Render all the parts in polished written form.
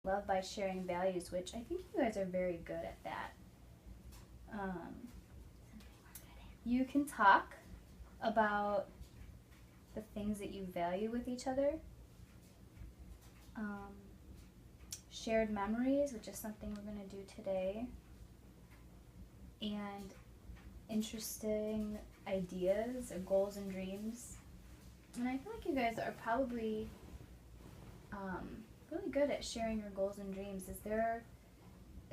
love by sharing values, which I think you guys are very good at that. You can talk about the things that you value with each other. Shared memories, which is something we're going to do today. And interesting ideas or goals and dreams. And I feel like you guys are probably really good at sharing your goals and dreams. Is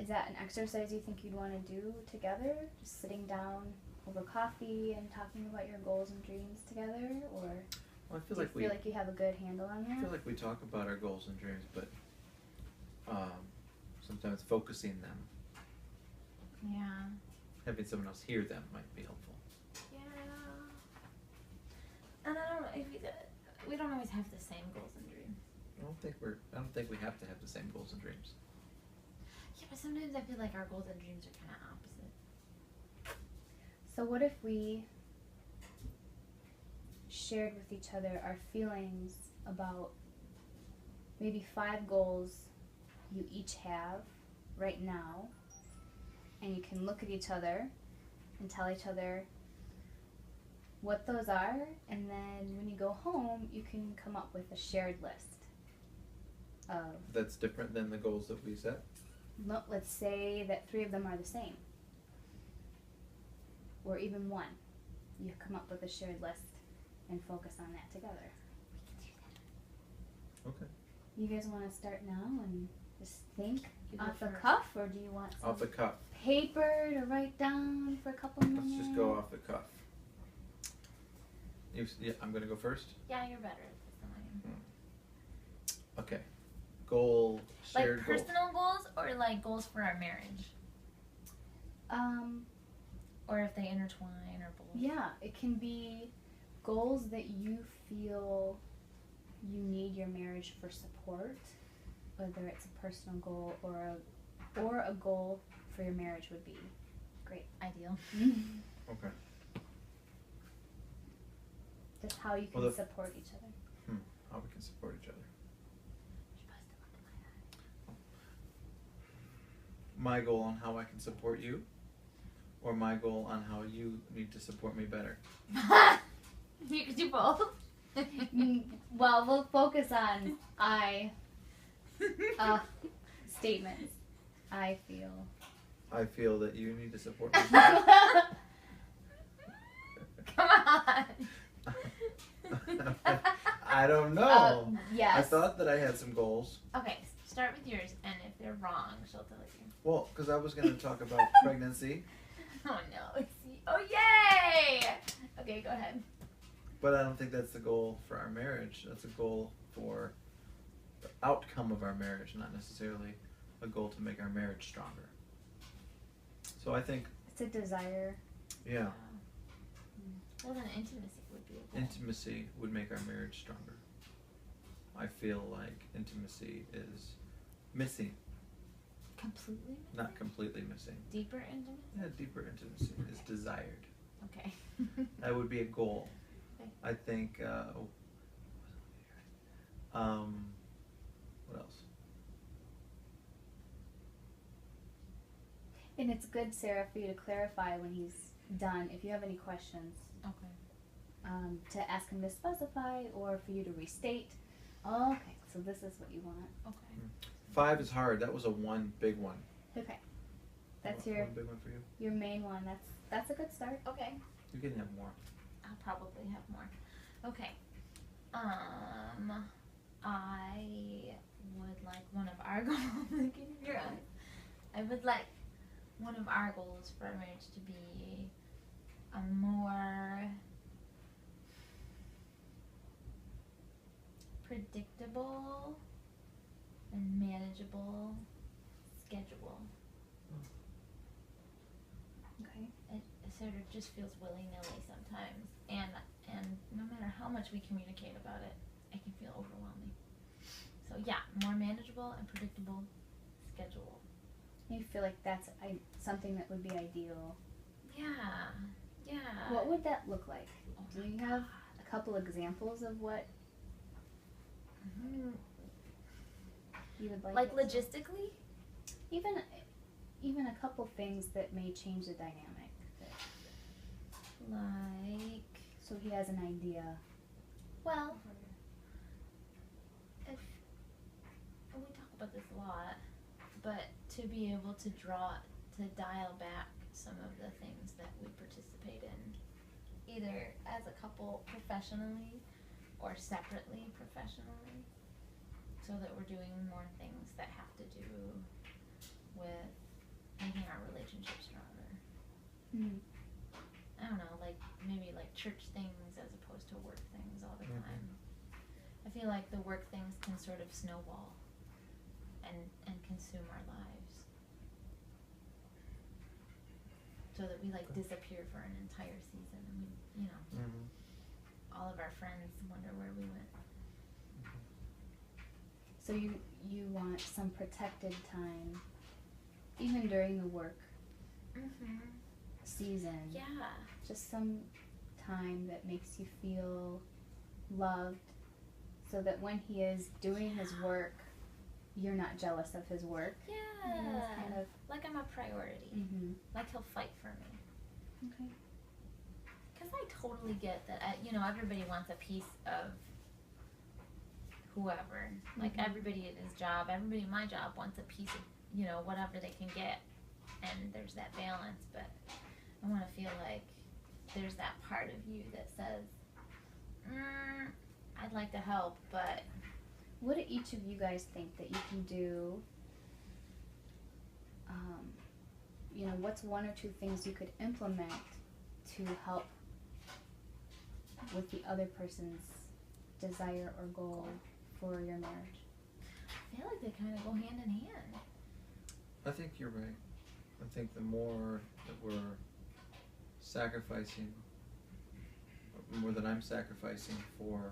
that an exercise you think you'd want to do together? Just sitting down over coffee and talking about your goals and dreams together? Or Well, do you feel like you have a good handle on that? I feel like we talk about our goals and dreams, but sometimes focusing them, Yeah. having someone else hear them might be helpful. Yeah. And I don't know if we don't always have the same goals and dreams. I don't think we have to have the same goals and dreams. Yeah, but sometimes I feel like our goals and dreams are kind of opposite. So what if we shared with each other our feelings about maybe 5 goals you each have right now, and you can look at each other and tell each other what those are, and then when you go home you can come up with a shared list of, That's different than the goals that we set. let's say that 3 of them are the same, or even 1. You come up with a shared list and focus on that together. Okay. You guys want to start now and just think You go off the first. cuff, or do you want some Off the cuff. paper to write down for a couple minutes? Let's just go off the cuff. I'm going to go first? Yeah, you're better at this than I am. Okay. Goal, shared Like goal. personal goals or like goals for our marriage? Or if they intertwine or both? Yeah, it can be goals that you feel you need your marriage for support, whether it's a personal goal or a goal for your marriage would be great. Ideal. Okay. Just how you can Well, support each other. How we can support each other. My goal on how I can support you, or my goal on how you need to support me better. You could do both. Well, we'll focus on statements. I feel that you need to support me Come on. I don't know. Yes. I thought that I had some goals. Okay, start with yours, and if they're wrong, she'll tell you. Well, because I was going to talk about pregnancy, Oh no! Oh yay! Okay, go ahead. but I don't think that's the goal for our marriage. That's a goal for the outcome of our marriage, not necessarily a goal to make our marriage stronger. So I think, It's a desire. yeah, Well, then intimacy would be a goal. intimacy would make our marriage stronger. I feel like intimacy is missing, Completely missing? not completely missing. Deeper intimacy? Yeah, deeper intimacy is desired. Okay. That would be a goal. Okay. I think, what else? And it's good, Sarah, for you to clarify when he's done, if you have any questions, Okay. to ask him to specify or for you to restate. Okay, so this is what you want. Okay. 5 is hard. That was a one big one. Okay, that's one your big one for you. your main one. That's a good start. Okay. You can have more. I'll probably have more. Okay. I would like one of our goals. Look in your eyes. I would like one of our goals for our marriage to be a more predictable and manageable schedule. Okay. It sort of just feels willy-nilly sometimes, and no matter how much we communicate about it, it can feel overwhelming. So yeah, more manageable and predictable schedule. You feel like that's something that would be ideal. Yeah, yeah. What would that look like? Oh Do my you have a couple examples of what? Mhm. you would like Like it to? logistically? Even a couple things that may change the dynamic. Like, So he has an idea. well, if, and we talk about this a lot, but to be able to dial back some of the things that we participate in, either as a couple professionally or separately professionally, so that we're doing more things that have to do with making our relationship stronger. Mm. I don't know, like maybe like church things as opposed to work things all the time. I feel like the work things can sort of snowball and consume our lives. So that we like disappear for an entire season and we, you know, all of our friends wonder where we went. So you want some protected time, even during the work season. Yeah. Just some time that makes you feel loved, so that when he is doing his work, you're not jealous of his work. Yeah. It's kind of like I'm a priority. Mm-hmm. Like he'll fight for me. Okay. Because I totally get that, everybody wants a piece of whoever. Like everybody at his job, everybody at my job wants a piece of, whatever they can get. And there's that balance, but I want to feel like there's that part of you that says, I'd like to help, but... What do each of you guys think that you can do? What's one or two things you could implement to help with the other person's desire or goal for your marriage? I feel like they kind of go hand in hand. I think you're right. I think the more that we're sacrificing, more than I'm sacrificing for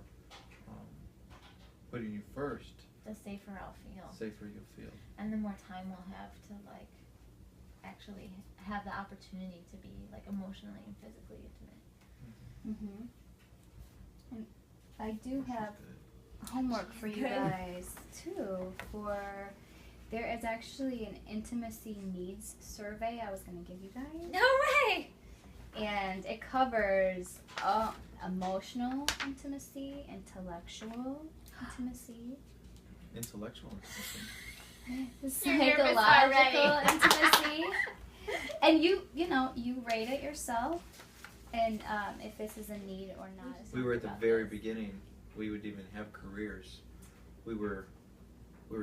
putting you first, the safer I'll feel. safer you'll feel. And the more time we'll have to actually have the opportunity to be emotionally and physically intimate. And I do have homework for you guys too. There is actually an intimacy needs survey I was going to give you guys. No way! And it covers emotional intimacy, intellectual intimacy, Intellectual intimacy. psychological intimacy. And you rate it yourself, and if this is a need or not. We were at the very beginning. We would even have careers. We were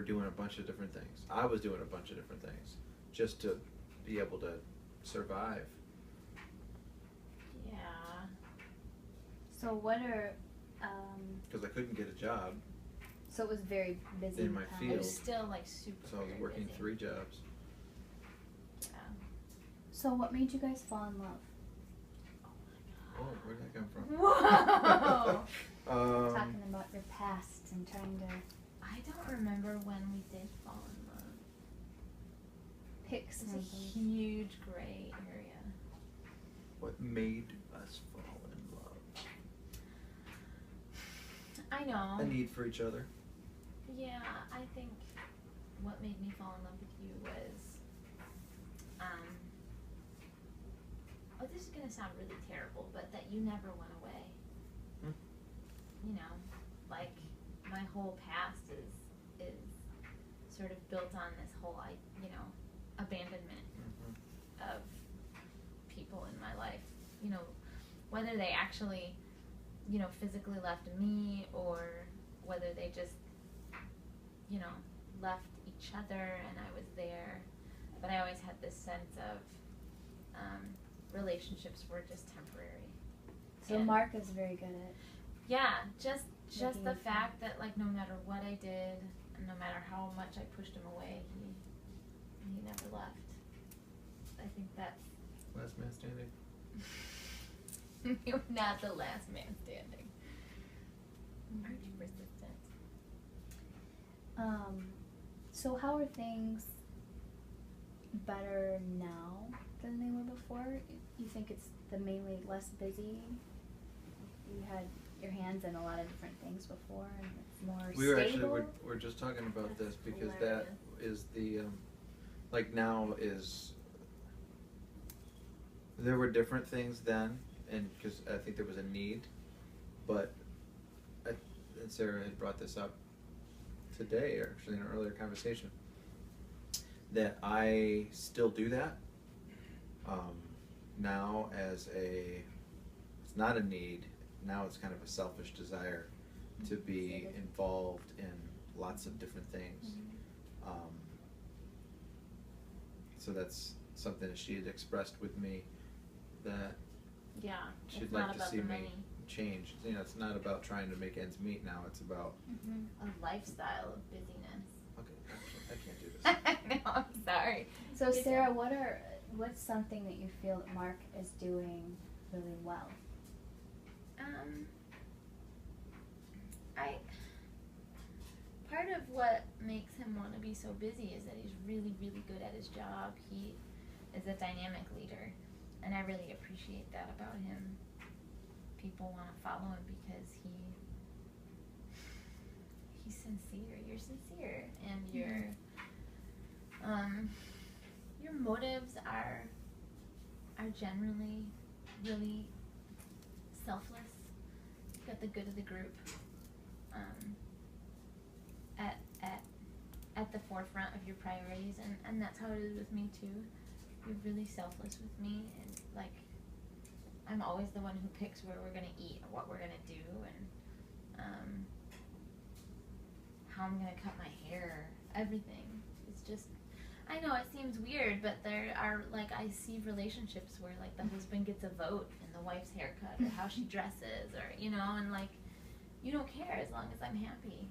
doing a bunch of different things. I was doing a bunch of different things just to be able to survive. Yeah. So what are Because I couldn't get a job, so it was very busy In my time. It field. was still super so I was very working busy. 3 jobs. Yeah. So what made you guys fall in love? Oh, where did that come from? Whoa! Talking about your past and trying to I don't remember when we did fall in love. pick It's something. a huge gray area. What made us fall in love? I know. A need for each other. Yeah, I think what made me fall in love with you was, this is gonna sound really terrible, but that you never went away. My whole past is sort of built on this whole, abandonment of people in my life. Whether they actually, physically left me or whether they just, left each other and I was there. But I always had this sense of relationships were just temporary. So And Mark is very good at yeah, just Making the it fact that no matter what I did, and no matter how much I pushed him away, he never left. I think that's Last man standing. you're not the last man standing. Aren't you persistent? So how are things better now than they were before? You think it's mainly less busy? You had your hands in a lot of different things before, and it's more We were stable. we're just talking about That's this because hilarious. that is the like now is there were different things then, and because I think there was a need, but and Sarah had brought this up today, or actually in an earlier conversation, that I still do that now as it's not a need, now it's kind of a selfish desire to be involved in lots of different things. So that's something that she had expressed with me that Yeah, she'd it's like not to about see the me money. change. You know, it's not about trying to make ends meet now, it's about A lifestyle of busyness. okay, actually, I can't do this. I know, I'm sorry. So Good Sarah, job. what's something that you feel that Mark is doing really well? Part of what makes him want to be so busy is that he's really, really good at his job. He is a dynamic leader, and I really appreciate that about him. People want to follow him because he's sincere. You're sincere, and your motives are generally really selfless. You've got the good of the group at the forefront of your priorities, and that's how it is with me too. You're really selfless with me, and like I'm always the one who picks where we're gonna eat or what we're gonna do, and how I'm gonna cut my hair. Everything. It's just, I know it seems weird, but there are, like, I see relationships where, like, the husband gets a vote in the wife's haircut or how she dresses, or, you know, and, like, you don't care as long as I'm happy.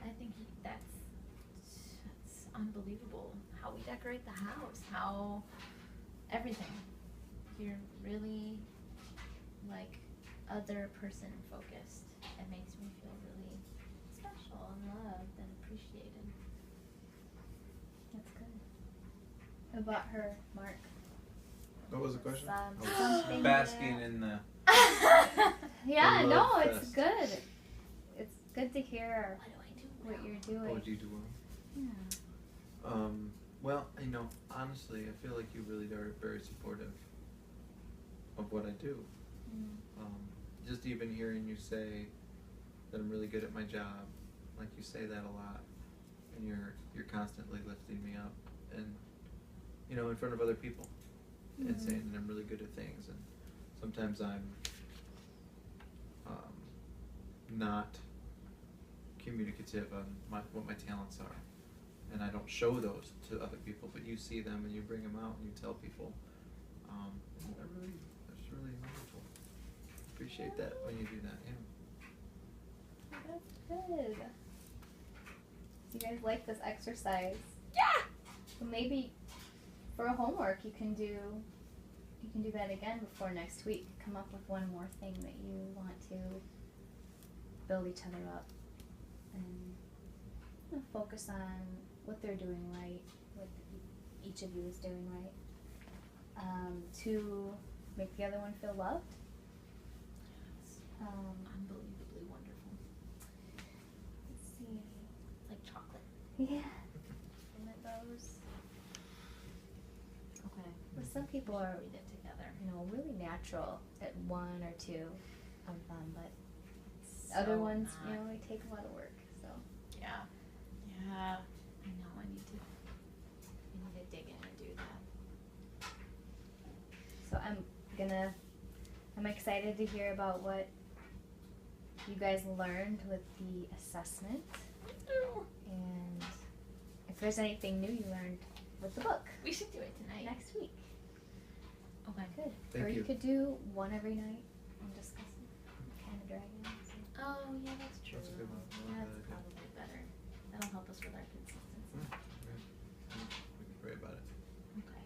I think that's unbelievable. How we decorate the house, how everything. You're really, like, other person focused. It makes me feel really special and loved and appreciated. That's good. About her, Mark. What was the question? Something Basking that- in the Yeah, the no, love it's fest. good. It's good to hear What do I do? what well? you're doing. what would you do well? Yeah. Well, you know, honestly, I feel like you really are very supportive of what I do. Just even hearing you say that I'm really good at my job, like you say that a lot, and you're constantly lifting me up, and you know, in front of other people, and saying that I'm really good at things, and sometimes I'm not communicative on what my talents are. And I don't show those to other people, but you see them and you bring them out and you tell people. That's really wonderful. Appreciate that when you do that, yeah. That's good. You guys like this exercise? Yeah! Well, maybe for homework you can do that again before next week. Come up with one more thing that you want to build each other up, and you know, focus on what they're doing right, what each of you is doing right, to make the other one feel loved. Unbelievably wonderful. Let's see. It's like chocolate. Yeah. And it goes. Okay. Well, some people are, Read it together. you know, really natural at one or two of them, but So other ones, not. you know, they take a lot of work. So Yeah. Yeah. I know. I need to dig in and do that. So I'm excited to hear about what you guys learned with the assessment, and if there's anything new you learned with the book We should do it tonight. next week. Okay. Good. Thank Or you you. could do one every night and discuss it. Kind of dragons. Oh yeah, that's true. That's a good one. I love That's that idea. probably better. That'll help us with our consistency. We can pray about it. Okay.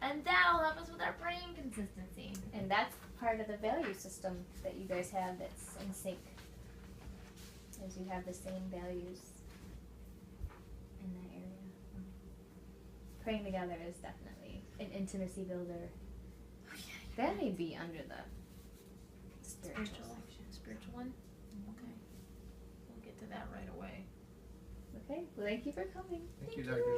And that'll help us with our brain consistency. And that's part of the value system that you guys have that's in sync. As you have the same values in that area. Praying together is definitely an intimacy builder. That may be under the spiritual section. Spiritual one? Okay. We'll get to way. Okay. Well, thank you for coming. Thank you, Thank Dr.